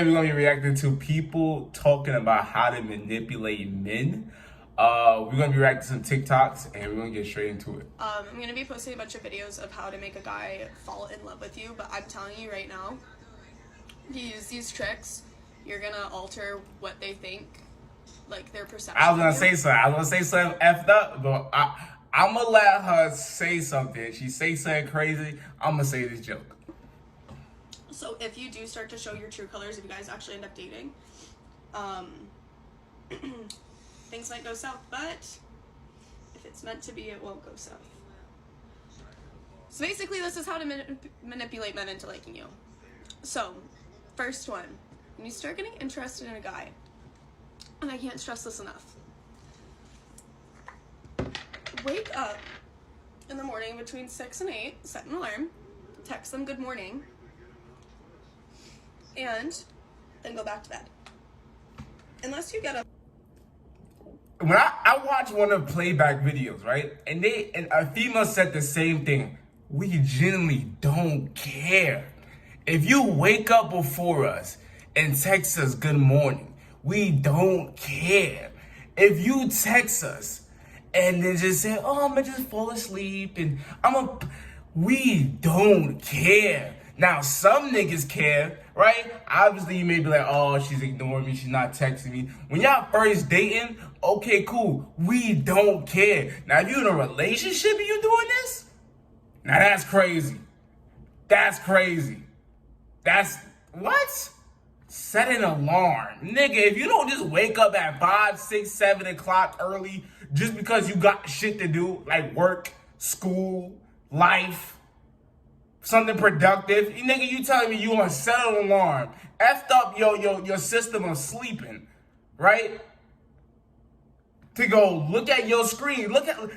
We're gonna be reacting to people talking about how to manipulate men. We're gonna be reacting to some TikToks and we're gonna get straight into it. I'm gonna be posting a bunch of videos of how to make a guy fall in love with you, but I'm telling you right now, if you use these tricks, you're gonna alter what they think, like their perception. I was gonna say something effed up, but I'm gonna let her say something. If she say something crazy, I'm gonna say this joke. So if you do start to show your true colors, if you guys actually end up dating, things might go south, but if it's meant to be, it won't go south. So basically, this is how to manipulate men into liking you. So, first one, when you start getting interested in a guy, and I can't stress this enough, wake up in the morning between 6 and 8, set an alarm, text them good morning, and then go back to bed. Unless you get a... When I watch one of the playback videos, right, and a female said the same thing. We genuinely don't care. If you wake up before us and text us good morning, we don't care. If you text us and then just say, oh, I'm gonna just fall asleep and we don't care. Now, some niggas care, right? Obviously, you may be like, oh, she's ignoring me, she's not texting me. When y'all first dating, okay, cool, we don't care. Now, if you're in a relationship and you're doing this, now that's crazy. That's crazy. That's, what? Set an alarm. Nigga, if you don't just wake up at 5, 6, 7 o'clock early just because you got shit to do, like work, school, life, something productive. Nigga, you telling me you want to set an alarm, effed up your system of sleeping, right? To go look at your screen,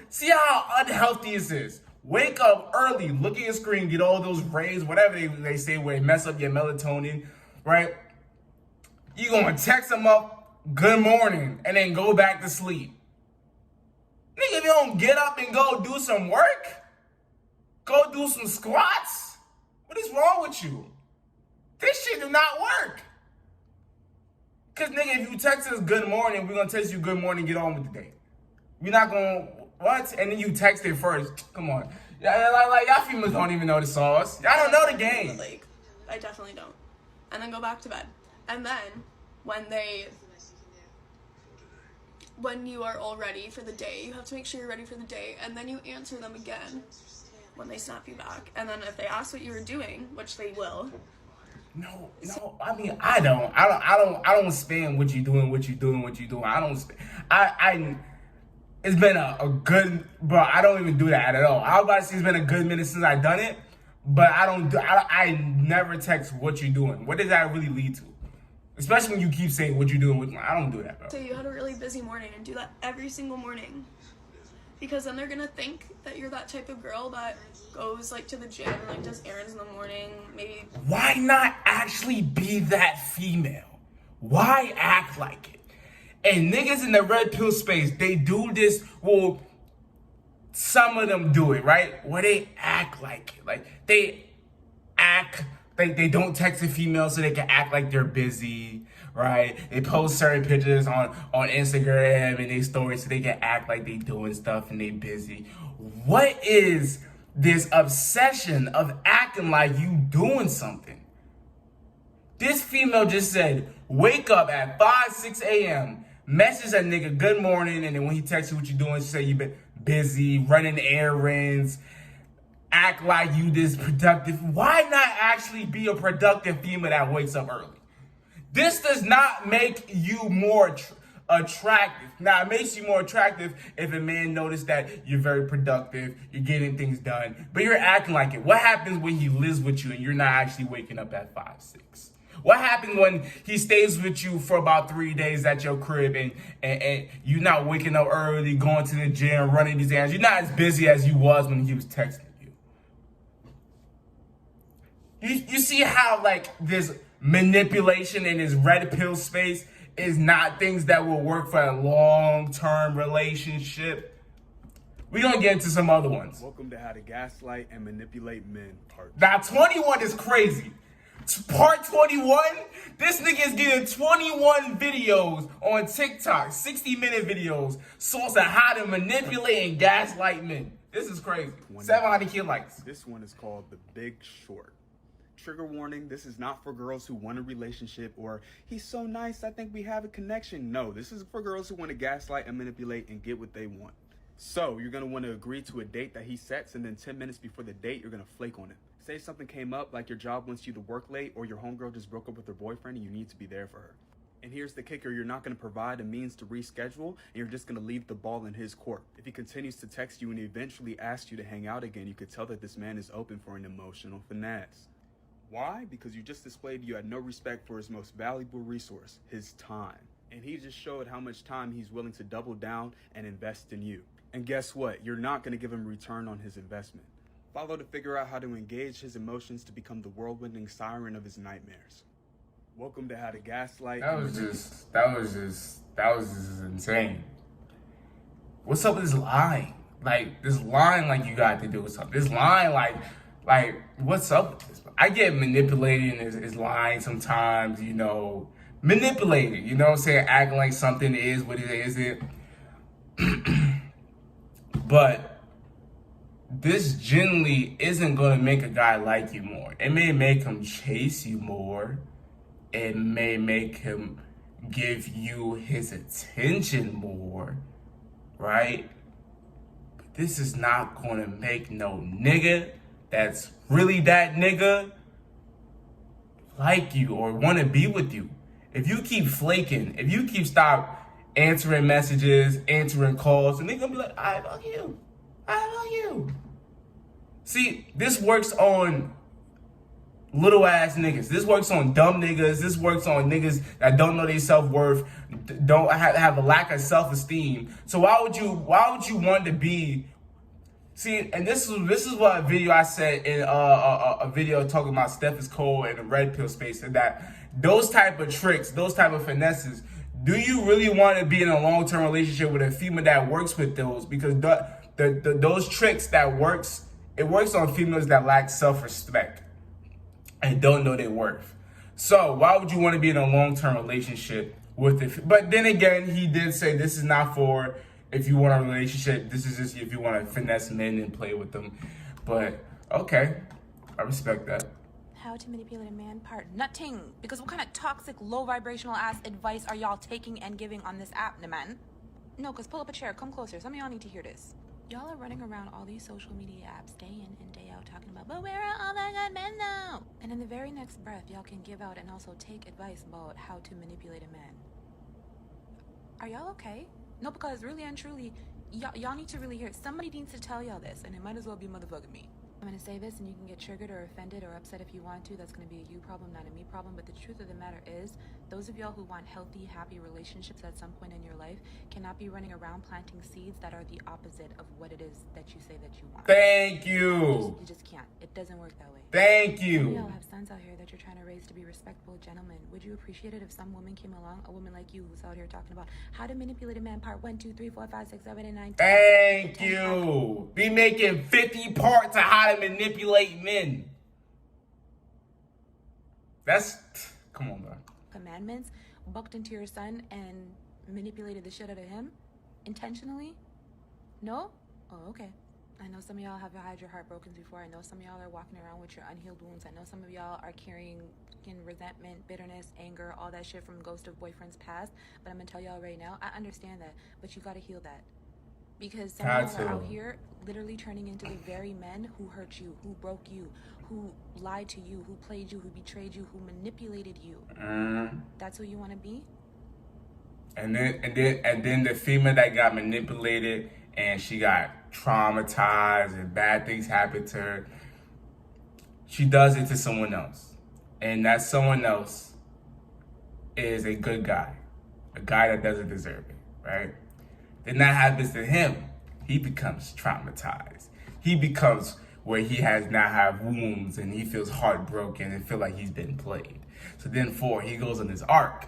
see how unhealthy this is. Wake up early, look at your screen, get all those rays, whatever they say, where it mess up your melatonin, right? You gonna text them up, good morning, and then go back to sleep. Nigga, if you don't get up and go do some work, go do some squats, what is wrong with you? This shit do not work. Cause nigga, if you text us good morning, we're gonna text you good morning, get on with the day. We're not gonna, what? And then you text it first. Come on. Yeah, like y'all females don't even know the sauce. Y'all don't know the game. Like, I definitely don't. And then go back to bed. And then, when you are all ready for the day, you have to make sure you're ready for the day, and then you answer them again when they snap you back. And then if they ask what you were doing, which they will. No, I mean, I don't spam what you doing. I don't spam. It's been a good, bro, I don't even do that at all. I was about to say it's been a good minute since I done it, but I never text what you doing. What does that really lead to? Especially when you keep saying what you doing. I don't do that, bro. So you had a really busy morning and do that every single morning. Because then they're gonna think that you're that type of girl that goes like to the gym and like does errands in the morning, maybe. Why not actually be that female? Why act like it? And niggas in the red pill space, they do this, well, some of them do it, right? Where they act like it. Like, they act like they don't text a female so they can act like they're busy, right? They post certain pictures on Instagram and they stories so they can act like they doing stuff and they busy. What is this obsession of acting like you doing something? This female just said, wake up at 5, 6 a.m., message that nigga good morning, and then when he texts you what you doing, she say you been busy, running errands, act like you this productive. Why not actually be a productive female that wakes up early? This does not make you more attractive. Now, it makes you more attractive if a man notices that you're very productive, you're getting things done, but you're acting like it. What happens when he lives with you and you're not actually waking up at 5, 6? What happens when he stays with you for about 3 days at your crib and you're not waking up early, going to the gym, running these errands? You're not as busy as you was when he was texting you. You see how, like, this manipulation in this red pill space is not things that will work for a long-term relationship? We're going to get into some other ones. Welcome to How to Gaslight and Manipulate Men, part 2. Now, 21 is crazy. Part 21? This nigga is getting 21 videos on TikTok, 60-minute videos, source of how to manipulate and gaslight men. This is crazy. 700K likes. This one is called The Big Short. Trigger warning, this is not for girls who want a relationship or he's so nice, I think we have a connection. No, this is for girls who want to gaslight and manipulate and get what they want. So you're going to want to agree to a date that he sets, and then 10 minutes before the date, you're going to flake on him. Say something came up, like your job wants you to work late, or your homegirl just broke up with her boyfriend and you need to be there for her. And here's the kicker, you're not going to provide a means to reschedule, and you're just going to leave the ball in his court. If he continues to text you and eventually asks you to hang out again, you could tell that this man is open for an emotional finesse. Why? Because you just displayed you had no respect for his most valuable resource, his time. And he just showed how much time he's willing to double down and invest in you. And guess what? You're not going to give him a return on his investment. Follow to figure out how to engage his emotions to become the whirlwinding siren of his nightmares. Welcome to How to Gaslight. That was just insane. What's up with this line? Like, this line like you got to do something. This line like, what's up with this? I get manipulated in his line sometimes, you know. Manipulated, you know what I'm saying? Acting like something is what it isn't. But this generally isn't going to make a guy like you more. It may make him chase you more. It may make him give you his attention more, right? But this is not going to make no nigga that's really that nigga like you or want to be with you. If you keep flaking, if you keep stop answering messages, answering calls, and they're going to be like, I love you. I love you. See, this works on little ass niggas. This works on dumb niggas. This works on niggas that don't know their self-worth, don't have a lack of self-esteem. So why would you want to be? See, and this is what a video I said in a video talking about stephiscold and the red pill space, and that those type of tricks, those type of finesses. Do you really want to be in a long-term relationship with a female that works with those? Because those tricks that works, it works on females that lack self-respect and don't know their worth. So why would you want to be in a long-term relationship with it? But then again, he did say this is not for if you want a relationship. This is just if you want to finesse men and play with them. But okay, I respect that. How to manipulate a man part nothing. Because what kind of toxic, low vibrational ass advice are y'all taking and giving on this app, man? No, because pull up a chair, come closer. Some of y'all need to hear this. Y'all are running around all these social media apps day in and day out talking about, but where are all the good men now? And in the very next breath, y'all can give out and also take advice about how to manipulate a man. Are y'all okay? No, because really and truly, y'all need to really hear it. Somebody needs to tell y'all this, and it might as well be motherfucking me. I'm gonna say this, and you can get triggered or offended or upset if you want to. That's gonna be a you problem, not a me problem. But the truth of the matter is, those of y'all who want healthy, happy relationships at some point in your life cannot be running around planting seeds that are the opposite of what it is that you say that you want. Thank you. You just can't. It doesn't work that way. Thank Some of you. y'all have sons out here that you're trying to raise to be respectable gentlemen. Would you appreciate it if some woman came along, a woman like you, who's out here talking about how to manipulate a man, part 1, 2, 3, 4, 5, 6, 7, and 9, 10. Thank you. Be making 50 parts of how to manipulate men. Come on, bro. Commandments, bucked into your son and manipulated the shit out of him intentionally? No? Oh, okay. I know some of y'all have had your heart broken before. I know some of y'all are walking around with your unhealed wounds. I know some of y'all are carrying resentment, bitterness, anger, all that shit from ghost of boyfriends past. But I'm gonna tell y'all right now, I understand that, but you gotta heal that. Because some of y'all are out here literally turning into the very men who hurt you, who broke you, who lied to you, who played you, who betrayed you, who manipulated you. That's who you want to be? And then the female that got manipulated and she got traumatized and bad things happened to her, she does it to someone else. And that someone else is a good guy, a guy that doesn't deserve it, right? Then that happens to him. He becomes traumatized. He becomes where he has now have wounds and he feels heartbroken and feel like he's been played. So then he goes on this arc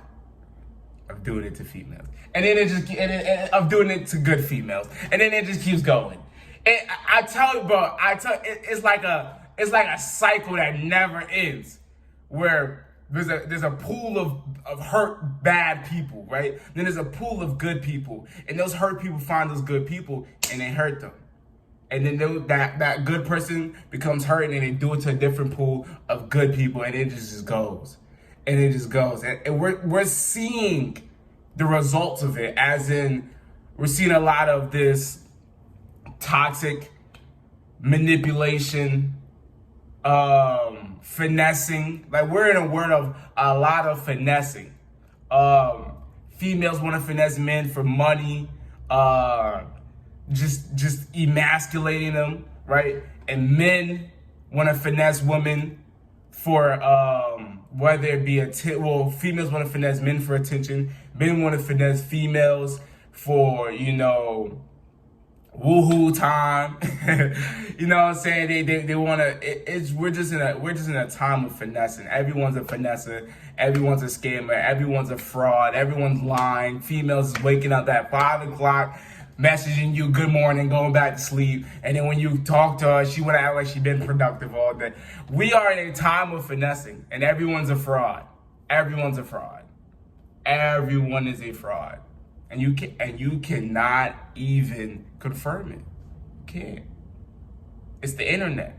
of doing it to females. And then of doing it to good females. And then it just keeps going. I tell you, bro, it's like a cycle that never ends. where there's a pool of hurt bad people, right? Then there's a pool of good people, and those hurt people find those good people and they hurt them. And then that good person becomes hurt, and they do it to a different pool of good people, and it just goes. And it just goes. And we're seeing the results of it, as in we're seeing a lot of this toxic manipulation, finessing. Like, we're in a world of a lot of finessing. Females want to finesse men for money, just emasculating them, right? And men want to finesse women for whether it be females want to finesse men for attention. Men want to finesse females for, woohoo time. You know what I'm saying? They want to. We're just in a time of finessing. Everyone's a finesser. Everyone's a scammer. Everyone's a fraud. Everyone's lying. Females is waking up at 5 o'clock, messaging you good morning, going back to sleep, and then when you talk to her, she want to act like she been productive all day. We are in a time of finessing, and everyone's a fraud. Everyone's a fraud. Everyone is a fraud. And you cannot even confirm it. You can't. It's the internet.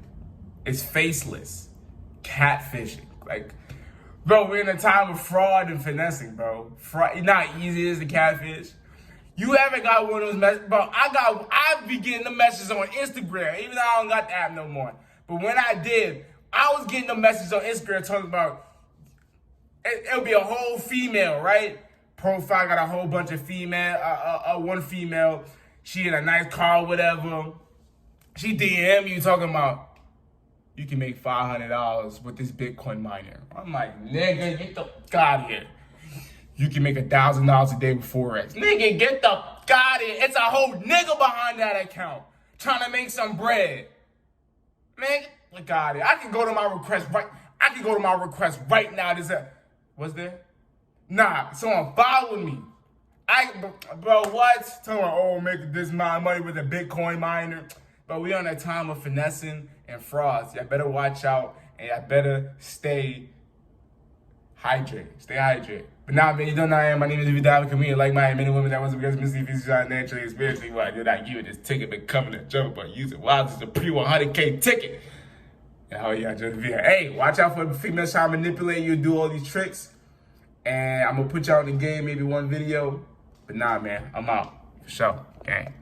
It's faceless. Catfishing. Like, bro, we're in a time of fraud and finessing, bro. Fraud, not easy as a catfish. You haven't got one of those messages, bro. I be getting the messages on Instagram, even though I don't got the app no more. But when I did, I was getting the messages on Instagram talking about, it'll be a whole female, right? Profile got a whole bunch of female, one female, she in a nice car, whatever. She DM you talking about, you can make $500 with this Bitcoin miner. I'm like, nigga, get the fuck out of here. You can make $1,000 a day with Forex. Nigga, get the fuck out of here. It's a whole nigga behind that account trying to make some bread. Man, get out of here. I can go to my request right now. What's there? Nah, someone followed me. Bro, what? Talking about, making this money with a Bitcoin miner. But we on a time of finessing and frauds. Y'all better watch out, and y'all better stay hydrated. Stay hydrated. But now, man, you don't know I am. My name is vDunkk. Comedian like my many women that want to because Missy physically, naturally, and spiritually. Why did I give it this ticket, becoming a jump, but use it? Wow, this is a pre-100K ticket. And how y'all enjoy the video? Hey, watch out for the females trying to manipulate you, do all these tricks. And I'm gonna put y'all in the game, maybe one video. But nah, man, I'm out. For sure. Gang.